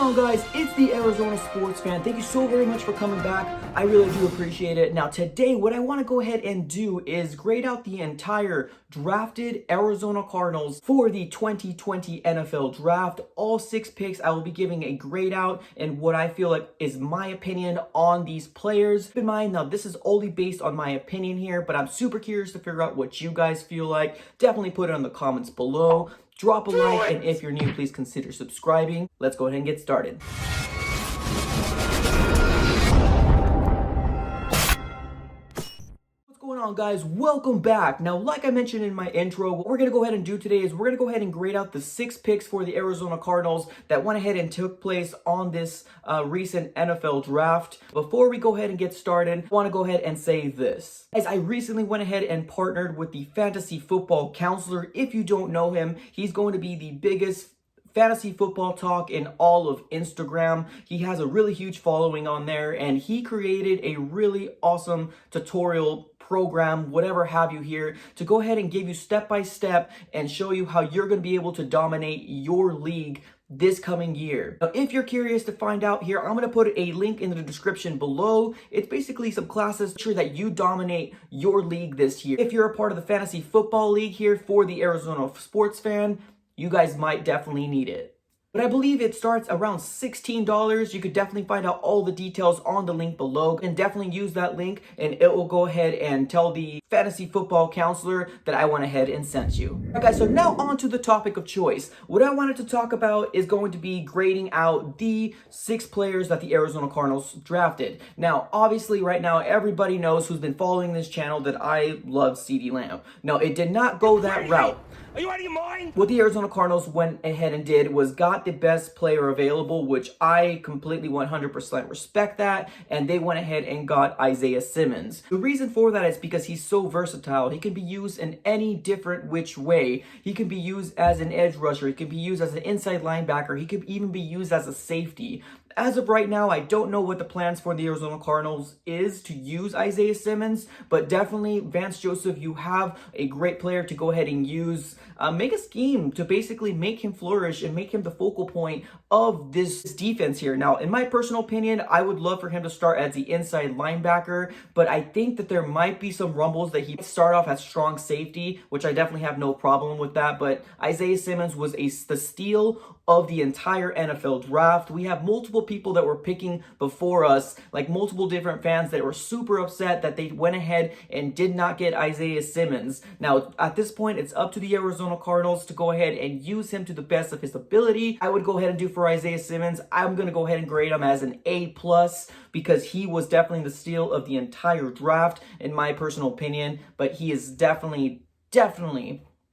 on, guys? It's the Arizona sports fan. Thank you so very much for coming back. I really do appreciate it. Now today, what I want to go ahead and do is grade out the entire drafted Arizona Cardinals for the 2020 NFL Draft. All 6 picks, I will be giving a grade out and what I feel like is my opinion on these players. Keep in mind, now this is only based on my opinion here, but I'm super curious to figure out what you guys feel like. Definitely put it in the comments below. Drop a like, and if you're new, please consider subscribing. Let's go ahead and get started. What's going on, guys? Welcome back. Now, like I mentioned in my intro, what we're going to go ahead and do today is we're going to go ahead and grade out the 6 picks for the Arizona Cardinals that went ahead and took place on this recent NFL draft. Before we go ahead and get started, I want to go ahead and say this. As I recently went ahead and partnered with the fantasy football counselor. If you don't know him, he's going to be the biggest fantasy football talk in all of Instagram. He has a really huge following on there, and he created a really awesome tutorial program, whatever have you here, to go ahead and give you step by step and show you how you're going to be able to dominate your league this coming year. Now, if you're curious to find out here, I'm going to put a link in the description below. It's basically some classes to ensure that you dominate your league this year. If you're a part of the fantasy football league here for the Arizona sports fan, you guys might definitely need it. But I believe it starts around $16. You could definitely find out all the details on the link below, and definitely use that link and it will go ahead and tell the fantasy football counselor that I went ahead and sent you. Alright guys, so now on to the topic of choice. What I wanted to talk about is going to be grading out the 6 players that the Arizona Cardinals drafted. Now, obviously right now everybody knows who's been following this channel that I love CeeDee Lamb. No, it did not go that route. Are you out of your mind? What the Arizona Cardinals went ahead and did was got the best player available, which I completely 100% respect that, and they went ahead and got Isaiah Simmons. The reason for that is because he's so versatile. He can be used in any different which way. He can be used as an edge rusher. He can be used as an inside linebacker. He could even be used as a safety. As of right now, I don't know what the plans for the Arizona Cardinals is to use Isaiah Simmons, but definitely, Vance Joseph, you have a great player to go ahead and use. Make a scheme to basically make him flourish and make him the focal point of this defense here. Now, in my personal opinion, I would love for him to start as the inside linebacker, but I think that there might be some rumbles that he might start off as strong safety, which I definitely have no problem with that. But Isaiah Simmons was the steal of the entire NFL draft. We have multiple people that were picking before us, like multiple different fans that were super upset that they went ahead and did not get Isaiah Simmons. Now, at this point, it's up to the Arizona Cardinals to go ahead and use him to the best of his ability. I would go ahead and do for Isaiah Simmons, I'm going to go ahead and grade him as an A+, because he was definitely the steal of the entire draft, in my personal opinion, but he is definitely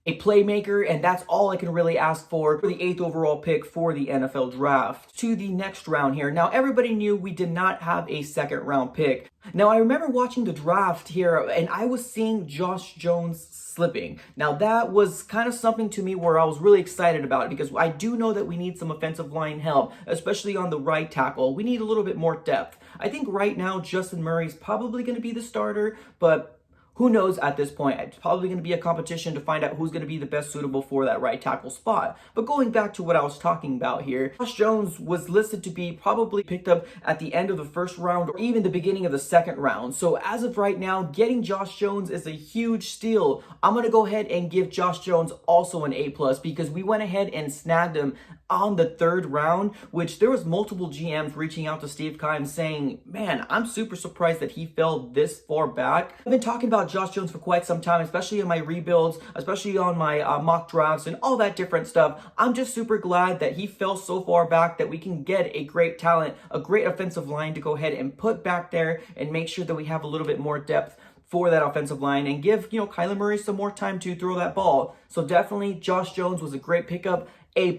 a playmaker, and that's all I can really ask for the 8th overall pick for the NFL draft. To the next round here. Now, everybody knew we did not have a 2nd round pick. Now, I remember watching the draft here, and I was seeing Josh Jones slipping. Now, that was kind of something to me where I was really excited about it, because I do know that we need some offensive line help, especially on the right tackle. We need a little bit more depth. I think right now, Justin Murray's probably going to be the starter, but who knows at this point? It's probably going to be a competition to find out who's going to be the best suitable for that right tackle spot. But going back to what I was talking about here, Josh Jones was listed to be probably picked up at the end of the 1st round or even the beginning of the 2nd round. So as of right now, getting Josh Jones is a huge steal. I'm going to go ahead and give Josh Jones also an A+, because we went ahead and snagged him on the 3rd round, which there was multiple GMs reaching out to Steve Keim saying, man, I'm super surprised that he fell this far back. I've been talking about Josh Jones for quite some time, especially in my rebuilds, especially on my mock drafts and all that different stuff. I'm just super glad that he fell so far back that we can get a great talent, a great offensive line to go ahead and put back there and make sure that we have a little bit more depth for that offensive line and give, Kyler Murray some more time to throw that ball. So definitely Josh Jones was a great pickup. A+.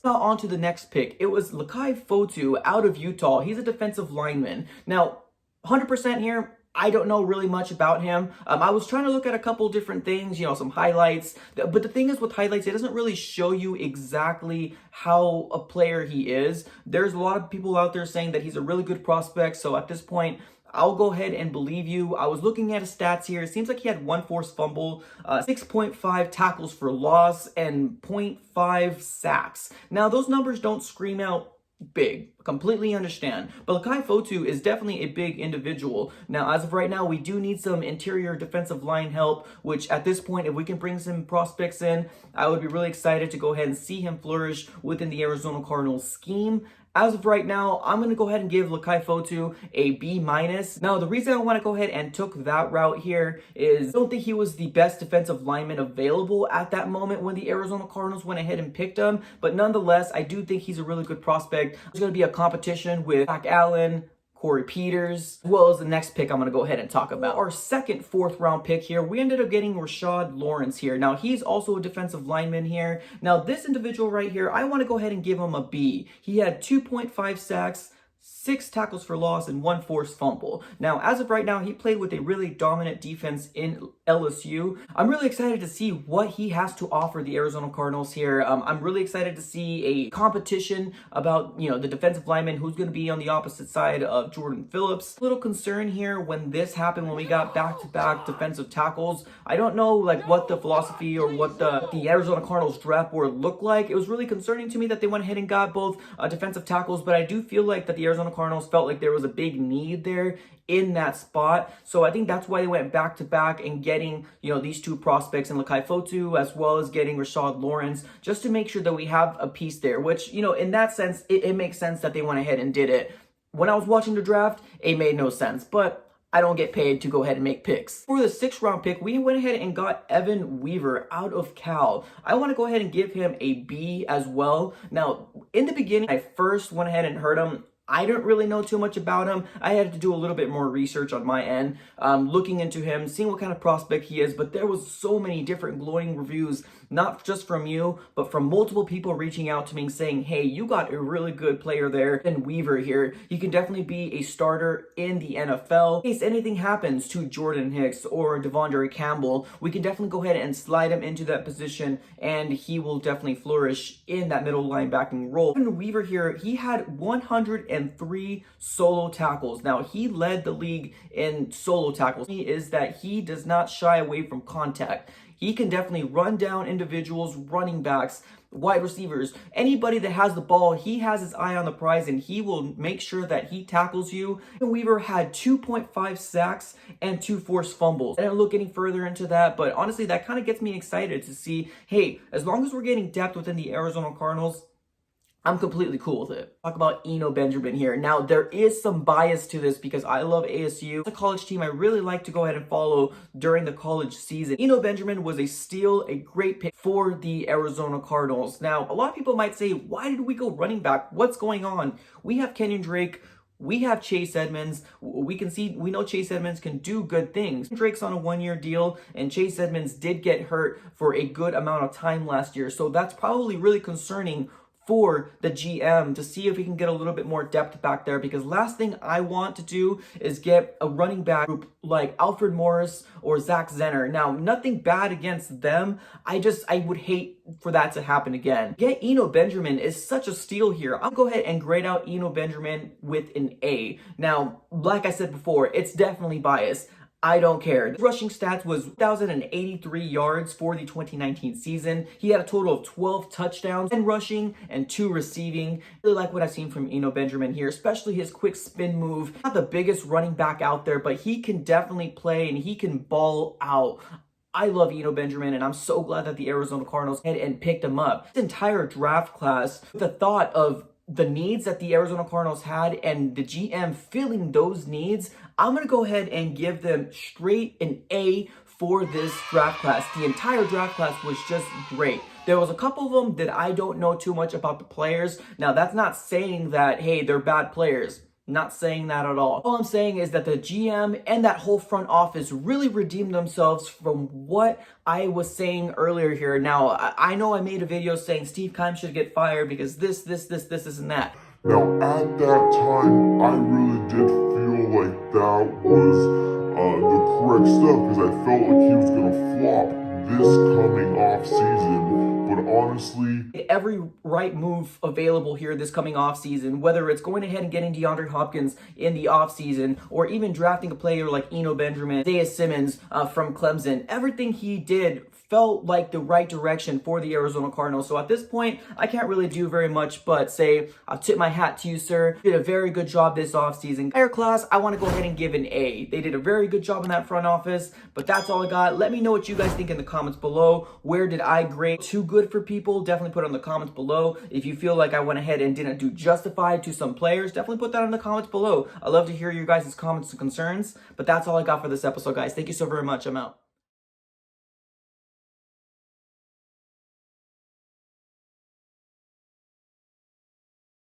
Now on to the next pick. It was Lakai Fotu out of Utah. He's a defensive lineman. Now, 100% here, I don't know really much about him. I was trying to look at a couple different things, some highlights. But the thing is with highlights, it doesn't really show you exactly how a player he is. There's a lot of people out there saying that he's a really good prospect. So at this point, I'll go ahead and believe you. I was looking at his stats here. It seems like he had 1 forced fumble, 6.5 tackles for loss, and 0.5 sacks. Now, those numbers don't scream out big. Completely understand. But Lakai Fotu is definitely a big individual. Now, as of right now, we do need some interior defensive line help, which at this point, if we can bring some prospects in, I would be really excited to go ahead and see him flourish within the Arizona Cardinals scheme. As of right now, I'm going to go ahead and give Lakai Fotu a B-. Now, the reason I want to go ahead and took that route here is I don't think he was the best defensive lineman available at that moment when the Arizona Cardinals went ahead and picked him. But nonetheless, I do think he's a really good prospect. There's going to be a competition with Zach Allen, Corey Peters, as well as the next pick I'm going to go ahead and talk about. Our second fourth round pick here, we ended up getting Rashad Lawrence here. Now, he's also a defensive lineman here. Now, this individual right here, I want to go ahead and give him a B. He had 2.5 sacks, 6 tackles for loss, and 1 forced fumble. Now, as of right now, he played with a really dominant defense in LSU. I'm really excited to see what he has to offer the Arizona Cardinals here. I'm really excited to see a competition about, the defensive lineman who's going to be on the opposite side of Jordan Phillips. A little concern here when this happened, when we got back-to-back defensive tackles. I don't know what the philosophy or what the Arizona Cardinals draft board looked like. It was really concerning to me that they went ahead and got both defensive tackles, but I do feel like that the Arizona Cardinals felt like there was a big need there in that spot. So I think that's why they went back to back and getting, these two prospects in Lakai Fotu as well as getting Rashad Lawrence, just to make sure that we have a piece there, which, in that sense, it makes sense that they went ahead and did it. When I was watching the draft, it made no sense, but I don't get paid to go ahead and make picks. For the 6th round pick, we went ahead and got Evan Weaver out of Cal. I want to go ahead and give him a B as well. Now, in the beginning, I first went ahead and heard him. I don't really know too much about him. I had to do a little bit more research on my end, looking into him, seeing what kind of prospect he is, but there was so many different glowing reviews, not just from you, but from multiple people reaching out to me saying, hey, you got a really good player there. And Weaver here, he can definitely be a starter in the NFL. In case anything happens to Jordan Hicks or Devondre Campbell, we can definitely go ahead and slide him into that position, and he will definitely flourish in that middle linebacking role. Evan Weaver here, he had 103 solo tackles. Now, he led the league in solo tackles. He is that he does not shy away from contact. He can definitely run down individuals, running backs, wide receivers, anybody that has the ball. He has his eye on the prize, and he will make sure that he tackles you. And Weaver had 2.5 sacks and 2 forced fumbles. I didn't look any further into that, but honestly, that kind of gets me excited to see, hey, as long as we're getting depth within the Arizona Cardinals, I'm completely cool with it. Talk about Eno Benjamin here. Now, there is some bias to this because I love ASU. It's a college team I really like to go ahead and follow during the college season. Eno Benjamin was a steal, a great pick for the Arizona Cardinals. Now, a lot of people might say, why did we go running back? What's going on? We have Kenyon Drake. We have Chase Edmonds. We know Chase Edmonds can do good things. Drake's on a 1-year deal, and Chase Edmonds did get hurt for a good amount of time last year. So that's probably really concerning for the GM to see if we can get a little bit more depth back there, because last thing I want to do is get a running back group like Alfred Morris or Zach Zenner. Now, nothing bad against them. I would hate for that to happen again. Get Eno Benjamin is such a steal here. I'll go ahead and grade out Eno Benjamin with an A. Now, like I said before, it's definitely biased. I don't care. His rushing stats was 1,083 yards for the 2019 season. He had a total of 12 touchdowns, 10 rushing and 2 receiving. Really like what I've seen from Eno Benjamin here, especially his quick spin move. Not the biggest running back out there, but he can definitely play and he can ball out. I love Eno Benjamin, and I'm so glad that the Arizona Cardinals went and picked him up. This entire draft class, the thought of the needs that the Arizona Cardinals had and the GM filling those needs, I'm going to go ahead and give them straight an A for this draft class. The entire draft class was just great. There was a couple of them that I don't know too much about the players. Now, that's not saying that, hey, they're bad players. Not saying that at all. All I'm saying is that the GM and that whole front office really redeemed themselves from what I was saying earlier here. Now, I know I made a video saying Steve Keim should get fired because this, and that. Now, at that time, I really did feel like that was the correct stuff, because I felt like he was going to flop this coming off season. But honestly, every right move available here this coming off season, whether it's going ahead and getting DeAndre Hopkins in the off season, or even drafting a player like Eno Benjamin, Isaiah Simmons from Clemson, everything he did felt like the right direction for the Arizona Cardinals. So at this point, I can't really do very much but say I'll tip my hat to you, sir. You did a very good job this offseason. Entire class, I want to go ahead and give an A. They did a very good job in that front office, but that's all I got. Let me know what you guys think in the comments below. Where did I grade too good for people? Definitely put it in the comments below. If you feel like I went ahead and didn't do justified to some players, definitely put that in the comments below. I love to hear your guys' comments and concerns, but that's all I got for this episode, guys. Thank you so very much. I'm out.